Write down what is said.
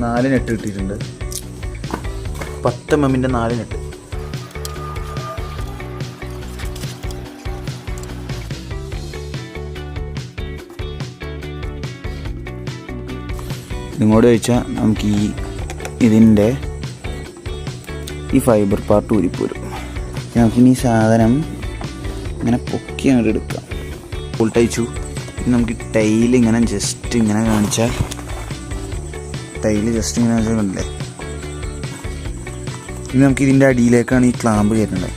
4 net കിട്ടിയിട്ടുണ്ട്. 10 mm 4 net. ഇങ്ങോട്ട് ചോദിച്ചാൽ നമുക്ക് ഇതിൻ്റെ ഈ ഫൈബർ പാർട്ട് ഊരിപ്പോരും. നമുക്കിനി ഈ സാധനം ഇങ്ങനെ പൊക്കി അങ്ങോട്ട് എടുക്കാം. ഉൾട്ടയച്ചു. നമുക്ക് ടൈൽ ഇങ്ങനെ ജസ്റ്റ് ഇങ്ങനെ കാണിച്ചാൽ കണ്ടില്ലേ. ഇനി നമുക്ക് ഇതിൻ്റെ അടിയിലേക്കാണ് ഈ ക്ലാമ്പ് കയറ്റുന്നത്.